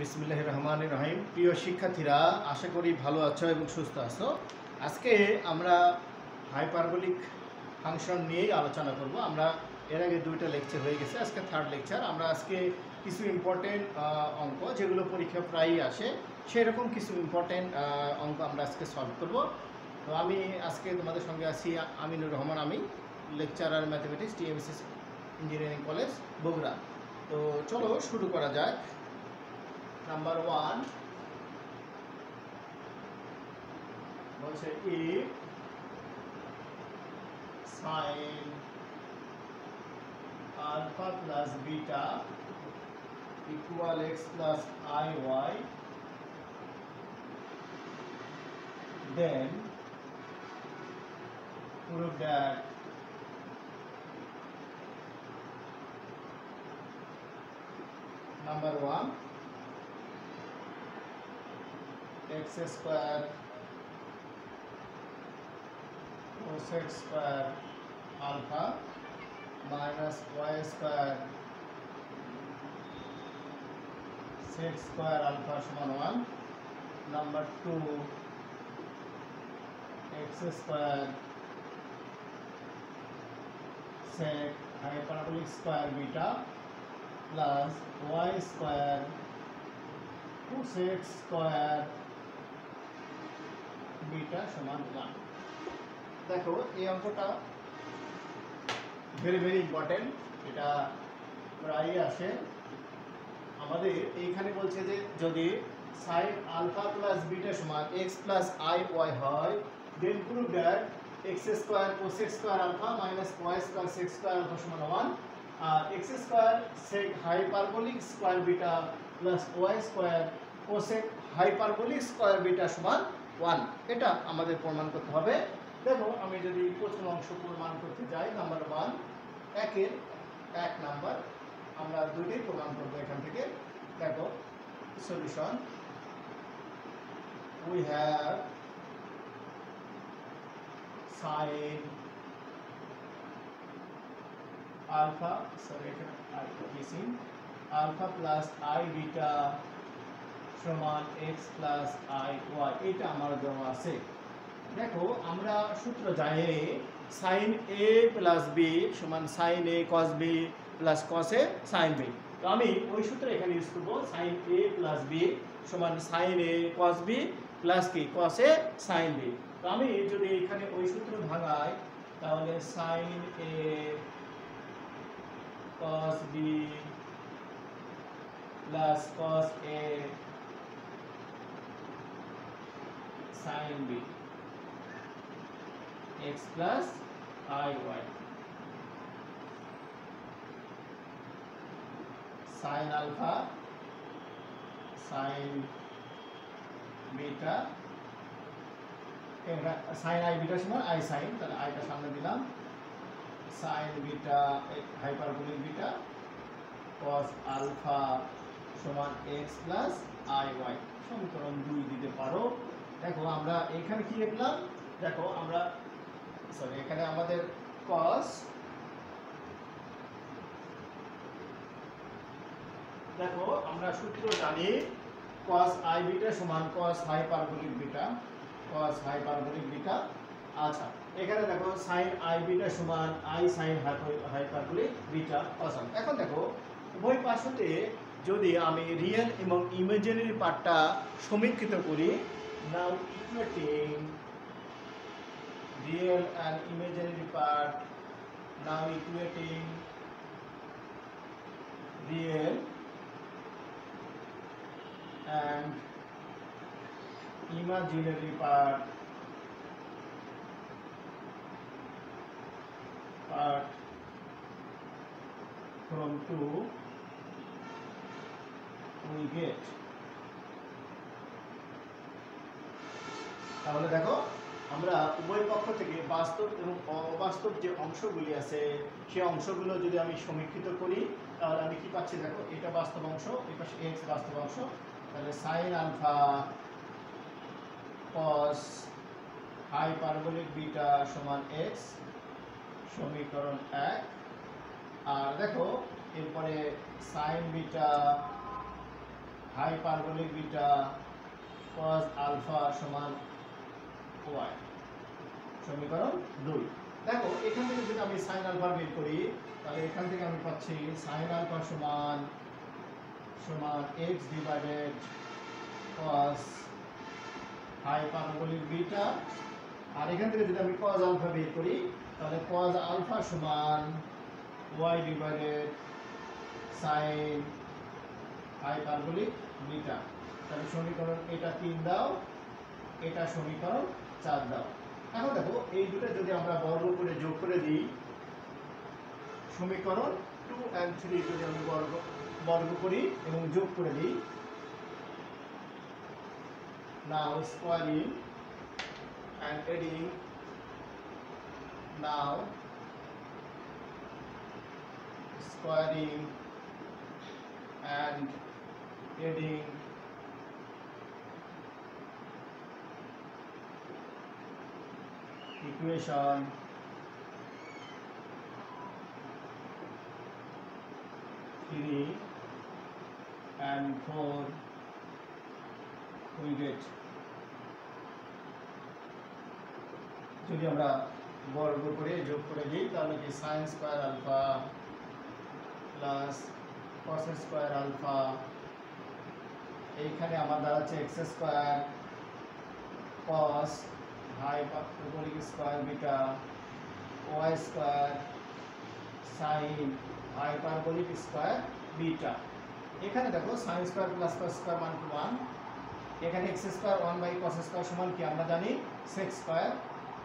বিসমিল্লাহির রহমানির রহিম। প্রিয় শিক্ষার্থীরা, আশা করি ভালো আছো এবং সুস্থ আছো। আজকে আমরা হাইপারবোলিক ফাংশন নিয়েই আলোচনা করব। আমরা এর আগে দুইটা লেকচার হয়ে গেছে, আজকে থার্ড লেকচার। আমরা আজকে কিছু ইম্পর্টেন্ট অঙ্ক, যেগুলো পরীক্ষা প্রায়ই আসে, সেরকম কিছু ইম্পর্টেন্ট অঙ্ক আমরা আজকে সলভ করব। তো আমি আজকে তোমাদের সঙ্গে আছি আমিনুর রহমান, আমি lecturer mathematics, TMC engineering college, Bogura. তো চলো শুরু করা যাক। নাম্বার 1 বলছে if sin alpha plus beta equal x plus iy, then prove that number 1 x square cos x square alpha minus y square sec square alpha সমান 1. number 2 x square sec hyperbolic square beta plus y square cosec square beta সমান 1. দেখো এই অঙ্কটা very very important, এটা প্রায়ই আসে আমাদের। এইখানে বলছে যে যদি sin আলফা প্লাস বিটা সমান x প্লাস আই ওয়াই হয়, then prove that x square cosec square alpha minus y square sec square alpha সমান 1, আর x square sec hyperbolic square beta plus y square cosec hyperbolic square beta সমান 1। এটা আমাদের প্রমাণ করতে হবে। দেখো আমি যদি প্রথম অংশ প্রমাণ করতে যাই, নাম্বার 1 একের 1 নাম্বার, আমরা দুইটাই প্রমাণ করব এখান থেকে। দেখো solution, we have sin alpha, sorry এখানে I missing, alpha plus I beta সমান x plus I y, এটা আমার দেওয়া আছে। দেখো আমরা সূত্র জানি sin a plus b সমান sin a cos b plus cos a sin b। তো আমি ওই সূত্র এখানে ইউজ করব, sin a plus b সমান sin a cos b plus কি cos a sin b। তো আমি যদি এখানে ওই সূত্র ভাঙাই, তাহলে sin a cos b plus cos a sin b x plus I y, sin alpha sin beta, sin I beta সমান I sin, তাহলে I টা সামনে দিলাম, sin beta hyperbolic beta cos alpha সমান x plus I y, সমীকরণ 2 দিতে পারো। দেখো আমরা এখানে কি লিখলাম, দেখো আমরা সরি এখানে আমাদের cos, দেখো আমরা সূত্র জানি cos i বিটা সমান cos hyperbolic beta, cos hyperbolic beta. আচ্ছা এখানে দেখো sin i বিটা সমান i sin hyperbolic beta cos। এখন দেখো উভয় পাশে যদি আমি রিয়েল এবং ইমাজিনারি পার্টটা সমীকৃত করি, নাও equating real and imaginary part, now equating real and imaginary part from 2 we get, তাহলে দেখো আমরা উভয় পক্ষ থেকে বাস্তব এবং অবাস্তব যে অংশগুলি আছে সেই অংশগুলো যদি আমি সমীকৃত করি, তাহলে আমি কি পাচ্ছি, দেখো এটা বাস্তব অংশ, এই পাশে x বাস্তব অংশ, তাহলে sin alpha cos hyperbolic beta সমান x, সমীকরণ 1। আর দেখো এরপরে sin beta hyperbolic beta cos alpha সমান y। সমীকরণ 2। দেখো এখান থেকে যদি আমি sin আলফা বের করি তাহলে এখান থেকে আমি পাচ্ছি sin আলফা সমান x divided cos hyperbolic beta, আর এখান থেকে যদি আমি cos আলফা বের করি তাহলে cos আলফা সমান y divided sin hyperbolic beta. তাহলে সমীকরণ এটা 3 দাও, এটা সমীকরণ 4 দাও। এখন দেখো এই দুটো যদি আমরা বর্গ করে যোগ করে দিই, সমীকরণ 2 and 3 যদি আমি বর্গ করি এবং যোগ করে দিই, now squaring and adding, now squaring and adding equation 3 and 4 we get, যদি আমরা বর্গ করে যোগ করে দিই তাহলে কি sin square alpha plus cos square alpha, এইখানে আমার দাঁড়াচ্ছে x square cos hyperbolic square beta y square sin hyperbolic square beta. এখানে দেখো sin square plus cos square মান 1, এখানে x স্কয়ার 1/cos স্কয়ার সমান কি আমরা জানি sec স্কয়ার,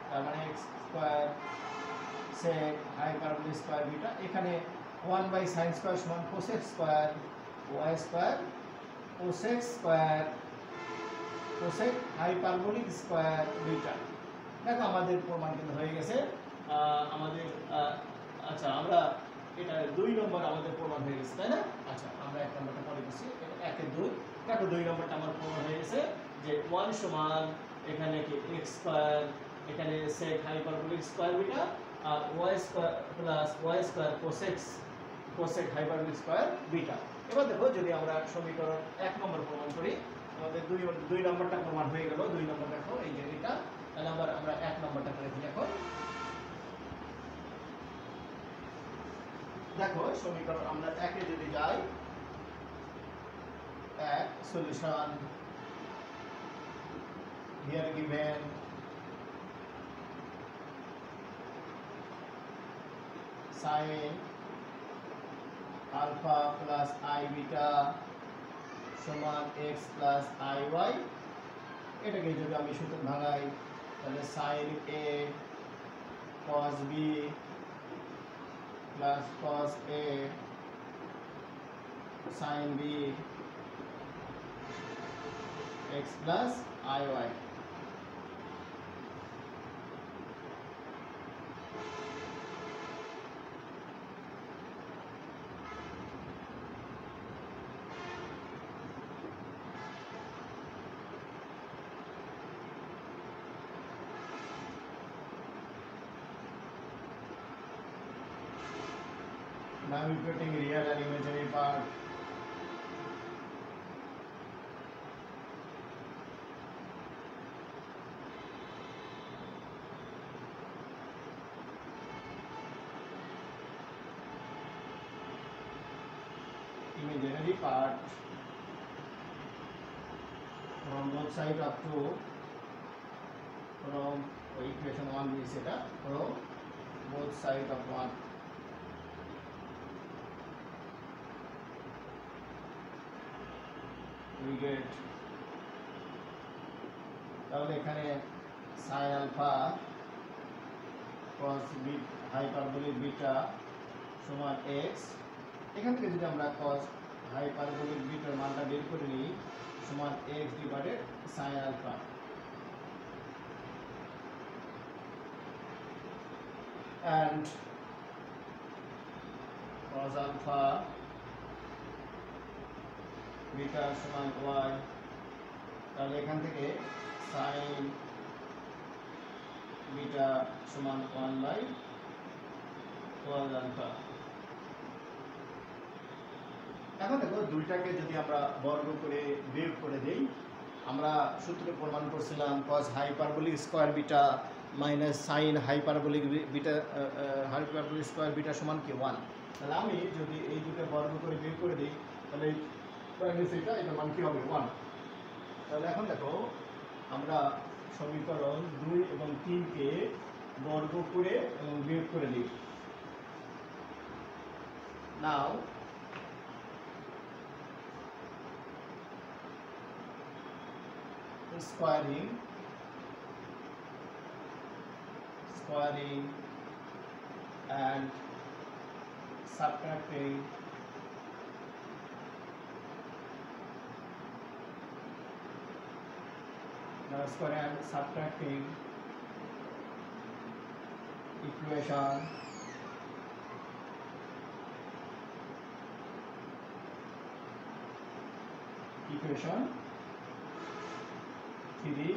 তার মানে x square sec hyperbolic square beta, এখানে 1/sin স্কয়ার সমান cosec square y square cosec square cosec hyperbolic square beta. দেখো আমাদের প্রমাণ কিন্তু হয়ে গেছে। আমাদের আচ্ছা আমরা এটা 2 নম্বর আমাদের প্রমাণ হয়ে গেছে, তাই না? আচ্ছা আমরা 1 নম্বরটা পরে দিচ্ছি, 1 এর 2। দেখো 2 নম্বরটা আমার প্রমাণ হয়ে গেছে যে 1 সমান এখানে কি x স্কয়ার, এখানে sec হাইপারবোলিক স্কয়ার বিটা, আর y square plus y square cosec hyperbolic square beta. এবার দেখো যদি আমরা সমীকরণ 1 নম্বর প্রমাণ করি, আমাদের 2 নম্বরটা প্রমাণ হয়ে গেল। 2 নম্বর দেখো এই যে এটা, তাহলে আমরা 1 নম্বরটা করে দিই। এখন দেখো সমীকরণ আমরা 1 এ যদি যাই, 1 solution here given sin alpha plus I beta সমান x plus iy, এটাকে যদি আমি সূত্র ভাঙাই তাহলে sin a cos b plus cos a sin b x plus iy। Now equating real and imaginary part. Imaginary part from both sides up to from equation 1 is এটা from both sides of 1. We get, তাহলে এখানে sin alpha cos hyperbolic beta সমান x, এখান থেকে যদি আমরা cos hyperbolic bitter মানটা বের করে নিই সমান x divided sin alpha, and cos alpha beta সমান y, তাহলে এখান থেকে sin বিটা সমান 1/cos আলফা। এখন দেখো দুইটাকে যদি আমরা বর্গ করে বিয়োগ করে দেই, আমরা সূত্রে প্রমাণ করছিলাম cos hyperbolic square beta minus sine hyperbolic beta hyperbolic square beta সমান কি 1। তাহলে আমি যদি এই দুটো বর্গ করে বিয়োগ করে দিই তাহলে এটা মান কি হবে 1। তাহলে এখন দেখো আমরা সমীকরণ 2 এবং 3 কে বর্গ করে এবং বিয়োগ করে দিই। নাও squaring and subtracting squaring and subtracting equation equation 3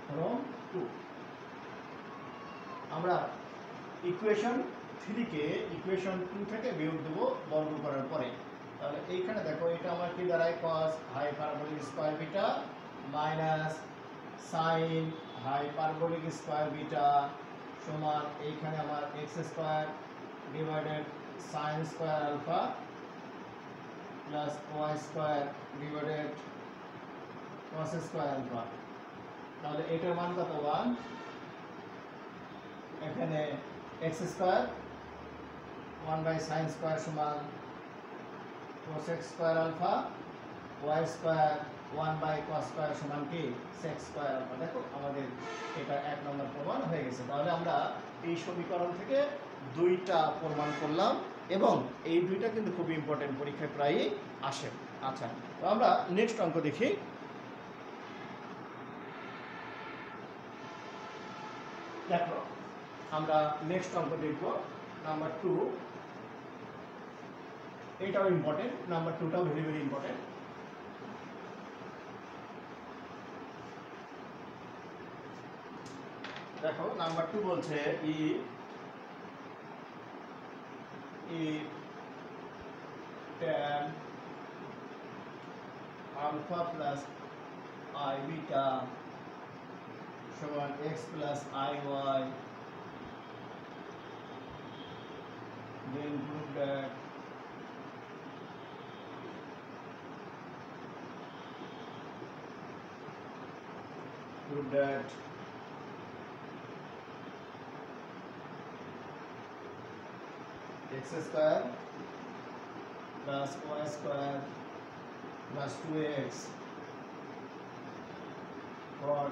from 2 আমরা ইকুয়েশন 3 কে ইকুয়েশন 2 থেকে বিয়োগ দেব বর্গ করার পরে। তাহলে এইখানে দেখো এটা আমার কি দাঁড়ায় cos hyperbolic square beta minus sin hyperbolic square beta সমান এইখানে আমার x square divided sin square alpha plus y square divided cos square alpha. তাহলে এটার মান কত 1, এখানে x স্কয়ার 1/sin স্কয়ার সমান cos x square alpha, y square 1/cos square সমান কি sec স্কয়ার আলফা। দেখো আমাদের এটা এক নম্বর প্রমাণ হয়ে গেছে। তাহলে আমরা এই সমীকরণ থেকে দুইটা প্রমাণ করলাম এবং এই দুইটা কিন্তু খুব ইম্পর্টেন্ট, পরীক্ষায় প্রায়ই আসে। আচ্ছা, তো আমরা নেক্সট অঙ্ক দেখি। দেখো আমরা নেক্সট অঙ্ক দেখব নাম্বার 2। এটাও ইম্পর্টেন্ট, নাম্বার 2টাও ভেরি ভেরি ইম্পর্টেন্ট। দেখো নাম্বার 2 বলছে tan alpha plus I beta সমান x plus iy, then prove that x square plus y square plus 2x for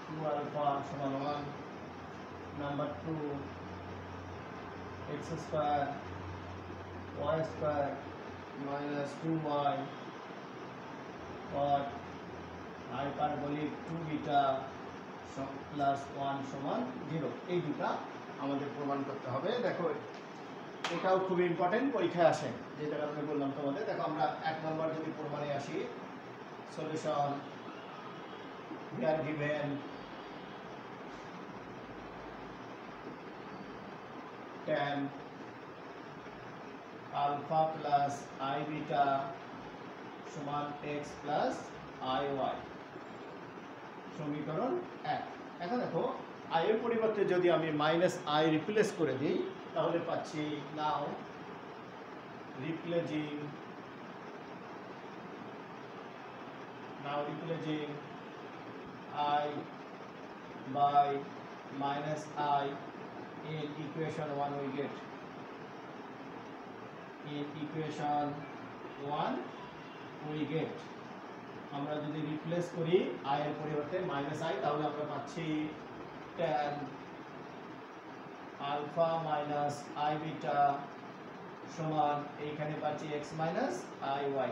2 alpha সমান 1। Number 2 x square y square minus 2y for hyperbolic 2 beta plus 1 সমান 0। এই দুটা আমাদের প্রমাণ করতে হবে। দেখো এটাও খুব ইম্পর্টেন্ট, পরীক্ষায় আসে, যেটা কারণে বললাম তোমাদের। দেখো আমরা এক নম্বর যদি প্রমাণে আসি, solution we are given tan alpha plus I beta সমান x plus iy, সমীকরণ 1। এখন দেখো i এর পরিবর্তে যদি আমি মাইনাস i রিপ্লেস করে দিই তাহলে পাচ্ছি নাও replacing I by minus I in equation 1 we get. In equation 1 we get. আমরা যদি রিপ্লেস করি i এর পরিবর্তে মাইনাস i, তাহলে আমরা পাচ্ছি tan alpha minus i beta সমান এইখানে পাচ্ছি x মাইনাস iy।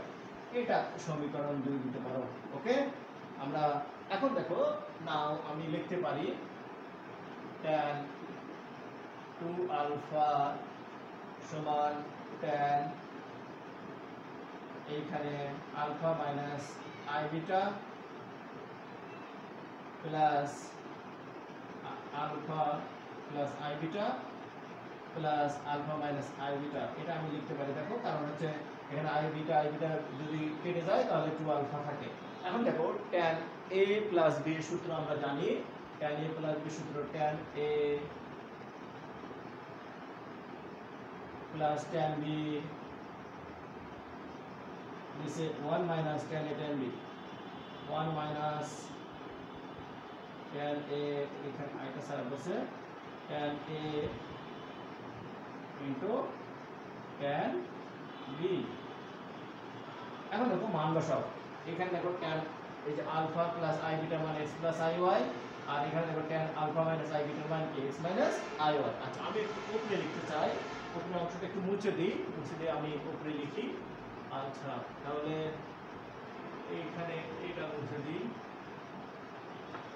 এটা সমীকরণ 2 দিতে পারো। ওকে, আমরা এখন দেখো নাও আমি লিখতে পারি tan 2 আলফা সমান tan এইখানে alpha minus i beta plus alpha plus i beta plus alpha minus i beta, এটা আমি লিখতে পারি। দেখো কারণ হচ্ছে এখানে আই বিটা যদি কেটে যায় তাহলে 2 আলফা থাকে। এখন দেখো tan a প্লাস b এর সূত্র আমরা জানি। tan a প্লাস b সূত্র tan a plus tan b নিচে 1 minus tan a tan b, 1 minus tan a, এখানে আইটা সারা বসে tan a into tan b। এখন দেখো মান বসাও। এখানে দেখো tan এই যে আলফা প্লাস আই বিটা মান x প্লাস আই ওয়াই, আর এখানে দেখো tan alpha minus i beta মান x মাইনাস আই ওয়াই। আচ্ছা আমি একটু উপরে লিখতে চাই, উপরের অংশটা একটু মুছে দিয়ে আমি উপরে লিখি। আচ্ছা তাহলে এইখানে এটা মুছে দিই।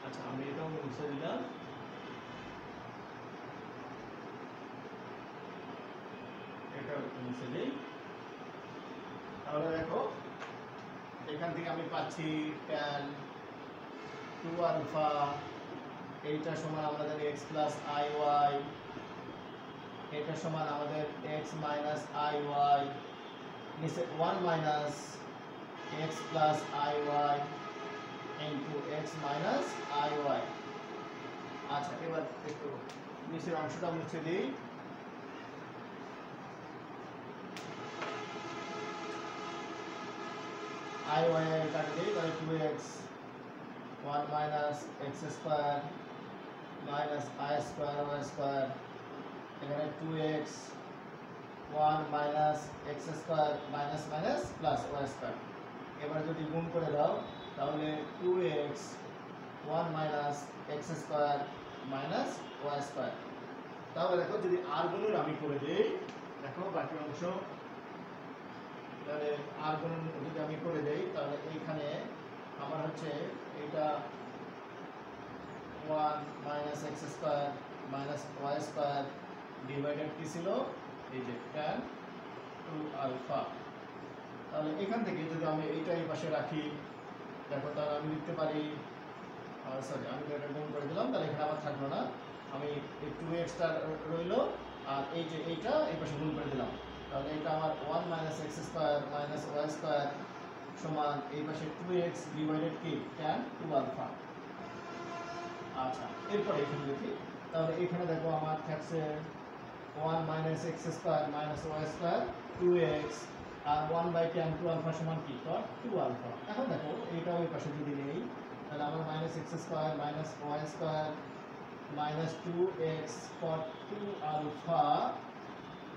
আচ্ছা আমি এটাও মুছে দিলাম। এটা মুছে দিই। তাহলে দেখো এখান থেকে আমি পাচ্ছি tan 2 আলফা, এইটা সমান আমাদের x প্লাস আই ওয়াই, এটা সমান আমাদের x মাইনাস আই ওয়াই, নিচে 1 minus x plus i y into x minus i y. আচ্ছা এবার একটু নিচের অংশটা মুছে দিই। আই ওয়াই কাটে দিই, তাহলে 2x 1 minus x square minus i square y square, এখানে 2x 1 minus x square minus minus plus y square. এবার যদি গুণ করে দাও তাহলে 2x 1 minus x square minus y square. তাহলে দেখো যদি আর গুণন আমি করে দেই, দেখো বাকি অংশ, তাহলে আর গুণন যদি আমি করে দেই তাহলে এইখানে আমার হচ্ছে এটা 1 minus x square minus y square divided কি ছিল এই যে tan 2 আলফা। তাহলে এখান থেকে যদি আমি এইটা এই পাশে রাখি, দেখো তাহলে আমি লিখতে পারি, সরি আমি এটা গুণ করে দিলাম, তাহলে এখানে আবার থাকলো না, আমি এই 2x টা রইলো আর এই যে এইটা এই পাশে গুণ করে দিলাম। তাহলে এটা আমার 1 minus x square minus y square সমান এই পাশে 2x ডিভাইডেড কি tan 2 আলফা। আচ্ছা এরপর এখানে দেখি, তাহলে এখানে দেখো আমার থাকছে 1 minus x square minus y square 2x আর 1 বাই tan 2 আলফা সমান কি 2 আলফা। এখন দেখো এইটাও এই পাশে যদি নেই তাহলে আমার minus x square minus y square minus 2x cot 2 alpha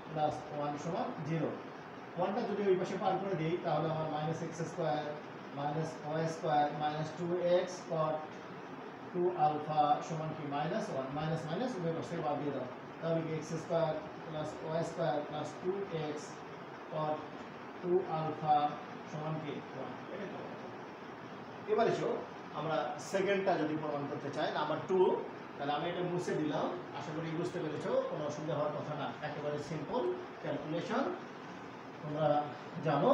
plus 1 সমান 0। 1টা যদি ওই পাশে পার করে দিই তাহলে আমার minus x square minus y square minus 2x cot 2 alpha সমান কি মাইনাস 1, মাইনাস মাইনাস উভয় পাশে বাদ দিয়ে দাও, তাহলে কি x square plus y square plus 2x cot 2 alpha সমান কি 1। এটা তো এবার এসো আমরা সেকেন্ডটা যদি প্রমাণ করতে চাই নাম্বার 2, তাহলে আমি এটা মুছে দিলাম। আশা করি বুঝতে পেরেছো, কোনো অসুবিধা হওয়ার কথা না, একেবারে সিম্পল ক্যালকুলেশন তোমরা জানো।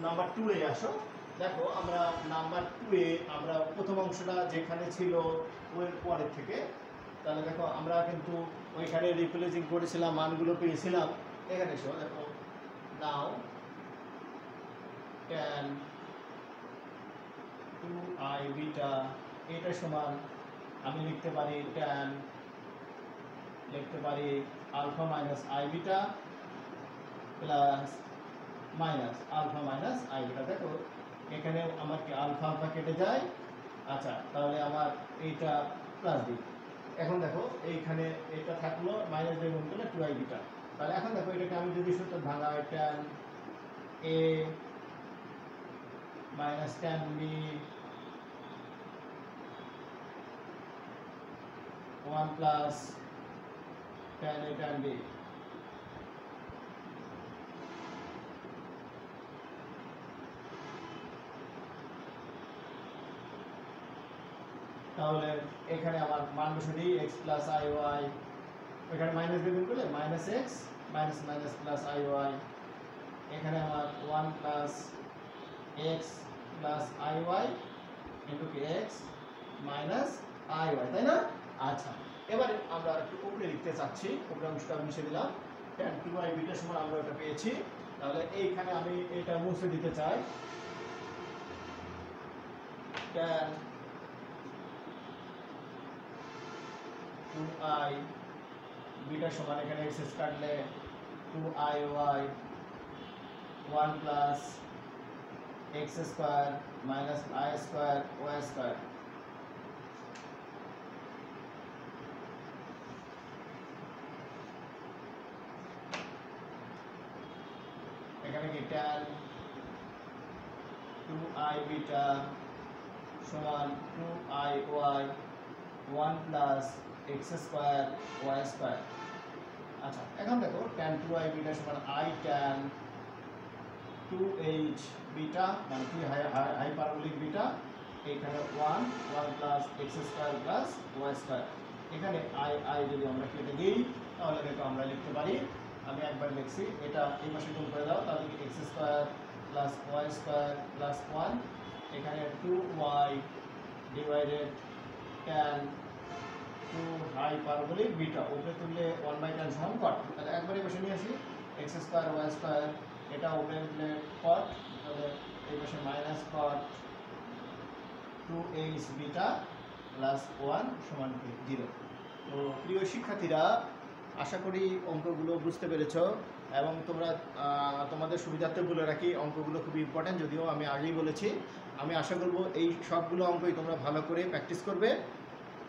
নাম্বার 2 এ আসো। দেখো আমরা নাম্বার 2 এ আমরা প্রথম অংশটা যেখানে ছিল ওর পরের থেকে, তাহলে দেখো আমরা কিন্তু ওইখানে রিপ্লেসিং করেছিলাম, মানগুলো পেয়েছিলাম। এখানে এসো, দেখো নাও tan 2i বিটা এটা সমান আমি লিখতে পারি tan alpha minus i beta plus minus alpha minus i beta. দেখো এখানে আমার কি আলফা আলফা কেটে যায়। আচ্ছা তাহলে আমার এইটা প্লাস দিই। এখন দেখো এইখানে এটা থাকলো মাইনাস দিয়ে গুণ করলে 2i বিটা। তাহলে এখন দেখো এটাকে আমি যদি সূত্র ভাঙাই tan a minus tan b 1 plus tan a tan b। তাহলে এখানে আমার মান বসে দিই x প্লাস আই ওয়াই, এখানে মাইনাস দিয়ে গুণ করলে minus x minus minus plus i y, এখানে আমার 1 plus x plus i y into কি এক্স মাইনাস আই ওয়াই, তাই না? আচ্ছা এবারে আমরা একটু উপরে লিখতে চাচ্ছি, উপরে অংশটা মুছে দিলাম। tan 2i বিটা সমান আমরা এটা পেয়েছি। তাহলে এইখানে আমি এটা মুছে দিতে চাই। tan 2i বিটা সমান এখানে x কাটলে 2iy 1 plus x square minus i square y square. এখানে কি tan 2i বিটা সমান 2iy 1 plus x square y square. আচ্ছা, এখন দেখো tan 2i বিটা সমান i tan 2h বিটা মানে কি হাইপারবোলিক বিটা, এখানে 1 plus x square plus y square. এখানে i যদি আমরা কেটে দিই তাহলে দেখো আমরা লিখতে পারি, আমি একবার লিখছি, এটা এই পাশে গুণ করে দাও তাহলে কি x square plus y square plus 1, এখানে 2y divided tan 2 hyperbolic beta, উপরে তুললে 1/tan সমান cot। তাহলে একবার এই পাশে নিয়ে আসি, x স্কয়ার y স্কয়ার, এটা উপরে তুললে cot, তাহলে এই পাশে minus cot 2h beta plus 1 সমান 0। তো প্রিয় শিক্ষার্থীরা, আশা করি অঙ্কগুলো বুঝতে পেরেছ এবং তোমরা তোমাদের সুবিধার্থে বলে রাখি, অঙ্কগুলো খুবই ইম্পর্ট্যান্ট, যদিও আমি আগেই বলেছি। আমি আশা করব এই সবগুলো অঙ্কই তোমরা ভালো করে প্র্যাকটিস করবে,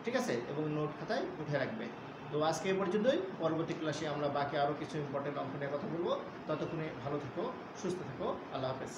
ঠিক আছে, এবং নোট খাতায় উঠে রাখবে। তো আজকে এই পর্যন্তই। পরবর্তী ক্লাসে আমরা বাকি আরও কিছু ইম্পর্টেন্ট অঙ্ক নিয়ে কথা বলবো। ততক্ষণে ভালো থেকো, সুস্থ থেকো, আল্লাহ হাফেজ।